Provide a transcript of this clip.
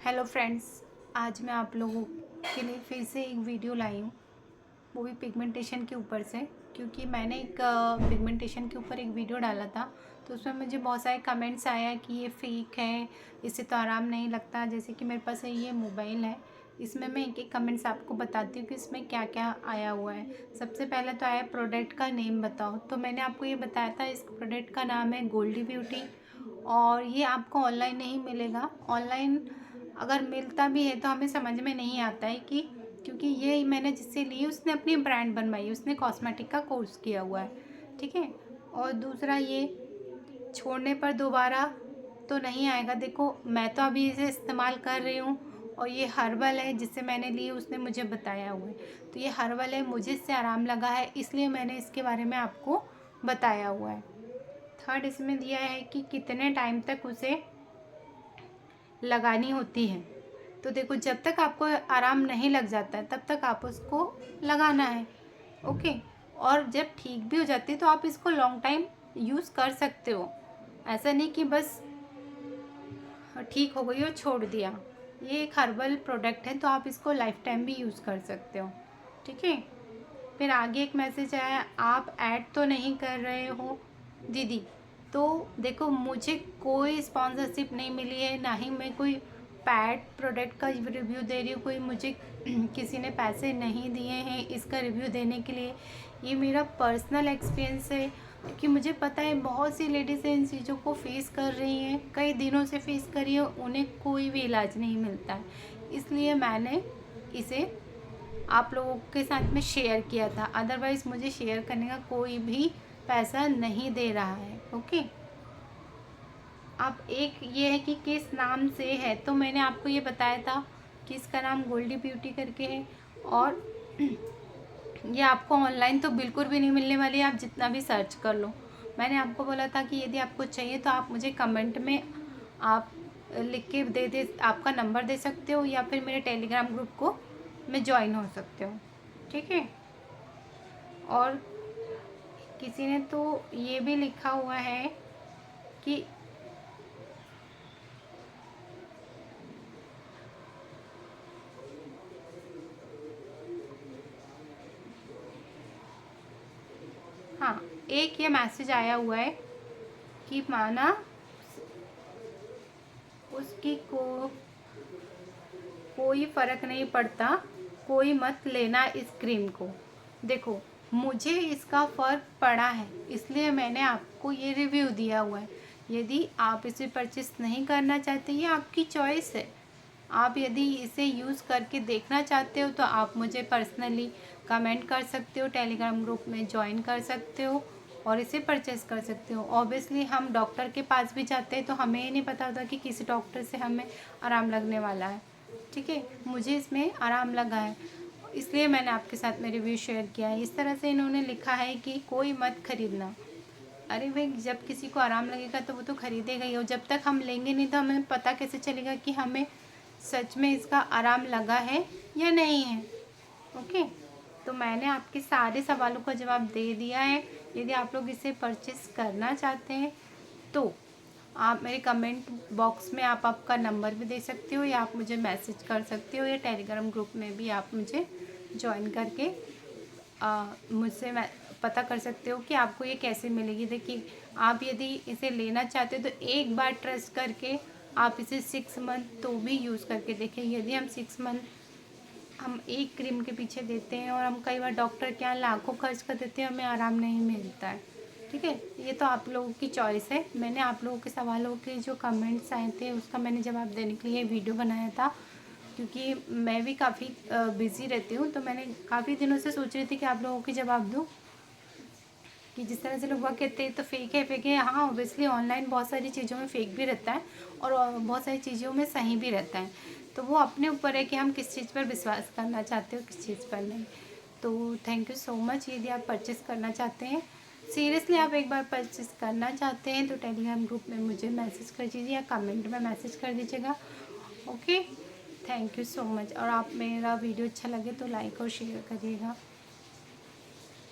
Hello friends, आज मैं आप लोगों के लिए फिर से एक वीडियो लाई हूँ, वो भी पिगमेंटेशन के ऊपर से। क्योंकि मैंने एक पिगमेंटेशन के ऊपर एक वीडियो डाला था, तो उसमें मुझे बहुत सारे कमेंट्स आया कि ये फेक है, इससे तो आराम नहीं लगता। जैसे कि मेरे पास ये मोबाइल है, इसमें मैं एक एक कमेंट्स आपको बताती हूँ कि इसमें क्या क्या आया हुआ है। सबसे पहले तो आया प्रोडक्ट का नेम बताओ, तो मैंने आपको ये बताया था इस प्रोडक्ट का नाम है गोल्डी ब्यूटी, और ये आपको ऑनलाइन नहीं मिलेगा। ऑनलाइन अगर मिलता भी है तो हमें समझ में नहीं आता है कि, क्योंकि ये मैंने जिससे ली उसने अपनी ब्रांड बनवाई, उसने कॉस्मेटिक का कोर्स किया हुआ है, ठीक है। और दूसरा, ये छोड़ने पर दोबारा तो नहीं आएगा। देखो, मैं तो अभी इसे इस्तेमाल कर रही हूँ, और ये हर्बल है जिससे मैंने ली, उसने मुझे बताया हुआ है। तो ये हर्बल है, मुझे इससे आराम लगा है, इसलिए मैंने इसके बारे में आपको बताया हुआ है। थर्ड, इसमें दिया है कि कितने टाइम तक उसे लगानी होती है। तो देखो, जब तक आपको आराम नहीं लग जाता है तब तक आप उसको लगाना है, ओके। और जब ठीक भी हो जाती है तो आप इसको लॉन्ग टाइम यूज़ कर सकते हो। ऐसा नहीं कि बस ठीक हो गई और छोड़ दिया। ये एक हर्बल प्रोडक्ट है, तो आप इसको लाइफ टाइम भी यूज़ कर सकते हो, ठीक है। फिर आगे एक मैसेज आया, आप ऐड तो नहीं कर रहे हो दीदी। तो देखो, मुझे कोई स्पॉन्सरशिप नहीं मिली है, ना ही मैं कोई पैड प्रोडक्ट का रिव्यू दे रही हूँ। कोई मुझे किसी ने पैसे नहीं दिए हैं इसका रिव्यू देने के लिए। ये मेरा पर्सनल एक्सपीरियंस है, क्योंकि मुझे पता है बहुत सी लेडीज़ इन चीज़ों को फेस कर रही हैं, कई दिनों से फेस कर रही है, उन्हें कोई भी इलाज नहीं मिलता है। इसलिए मैंने इसे आप लोगों के साथ में शेयर किया था। अदरवाइज़ मुझे शेयर करने का कोई भी पैसा नहीं दे रहा है, ओके। अब एक ये है कि किस नाम से है, तो मैंने आपको ये बताया था कि इसका नाम गोल्डी ब्यूटी करके है। और ये आपको ऑनलाइन तो बिल्कुल भी नहीं मिलने वाली है, आप जितना भी सर्च कर लो। मैंने आपको बोला था कि यदि आपको चाहिए तो आप मुझे कमेंट में आप लिख के दे आपका नंबर दे सकते हो, या फिर मेरे टेलीग्राम ग्रुप को में ज्वाइन हो सकते हो, ठीक है। और किसी ने तो ये भी लिखा हुआ है कि हाँ, एक ये मैसेज आया हुआ है कि माना उसकी कोई फ़र्क नहीं पड़ता, कोई मत लेना इस क्रीम को। देखो, मुझे इसका फ़र्क पड़ा है, इसलिए मैंने आपको ये रिव्यू दिया हुआ है। यदि आप इसे परचेस नहीं करना चाहते, ये आपकी चॉइस है। आप यदि इसे यूज़ करके देखना चाहते हो तो आप मुझे पर्सनली कमेंट कर सकते हो, टेलीग्राम ग्रुप में ज्वाइन कर सकते हो और इसे परचेस कर सकते हो। ऑब्वियसली हम डॉक्टर के पास भी जाते हैं तो हमें ये नहीं पता होता कि किस डॉक्टर से हमें आराम लगने वाला है, ठीक है। मुझे इसमें आराम लगा है, इसलिए मैंने आपके साथ में रिव्यू शेयर किया है। इस तरह से इन्होंने लिखा है कि कोई मत खरीदना। अरे भाई, जब किसी को आराम लगेगा तो वो तो खरीदेगा ही, और जब तक हम लेंगे नहीं तो हमें पता कैसे चलेगा कि हमें सच में इसका आराम लगा है या नहीं है, ओके। तो मैंने आपके सारे सवालों का जवाब दे दिया है। यदि आप लोग इसे परचेस करना चाहते हैं तो आप मेरे कमेंट बॉक्स में आप आपका नंबर भी दे सकते हो, या आप मुझे मैसेज कर सकते हो, या टेलीग्राम ग्रुप में भी आप मुझे ज्वाइन करके मुझसे पता कर सकते हो कि आपको ये कैसे मिलेगी। देखिए, आप यदि इसे लेना चाहते हो तो एक बार ट्रस्ट करके आप इसे 6 मंथ तो भी यूज़ करके देखें। यदि हम 6 मंथ हम एक क्रीम के पीछे देते हैं और हम कई बार डॉक्टर के यहाँ लाखों खर्च कर देते हैं, हमें आराम नहीं मिलता है, ठीक है। ये तो आप लोगों की चॉइस है। मैंने आप लोगों के सवालों के जो कमेंट्स आए थे उसका मैंने जवाब देने के लिए वीडियो बनाया था, क्योंकि मैं भी काफ़ी बिज़ी रहती हूँ, तो मैंने काफ़ी दिनों से सोच रही थी कि आप लोगों के जवाब दूँ। कि जिस तरह से लोग वह कहते हैं तो फेक है, फेक है। हाँ, ऑब्वियसली ऑनलाइन बहुत सारी चीज़ों में फ़ेक भी रहता है और बहुत सारी चीज़ों में सही भी रहता है। तो वो अपने ऊपर है कि हम किस चीज़ पर विश्वास करना चाहते हो, किस चीज़ पर नहीं। तो थैंक यू सो मच। यदि आप परचेज़ करना चाहते हैं, सीरियसली आप एक बार परचेज़ करना चाहते हैं तो टेलीग्राम ग्रुप में मुझे मैसेज कर दीजिए या कमेंट में मैसेज कर दीजिएगा, okay. Thank you so much. और आप मेरा वीडियो अच्छा लगे तो लाइक और शेयर करिएगा।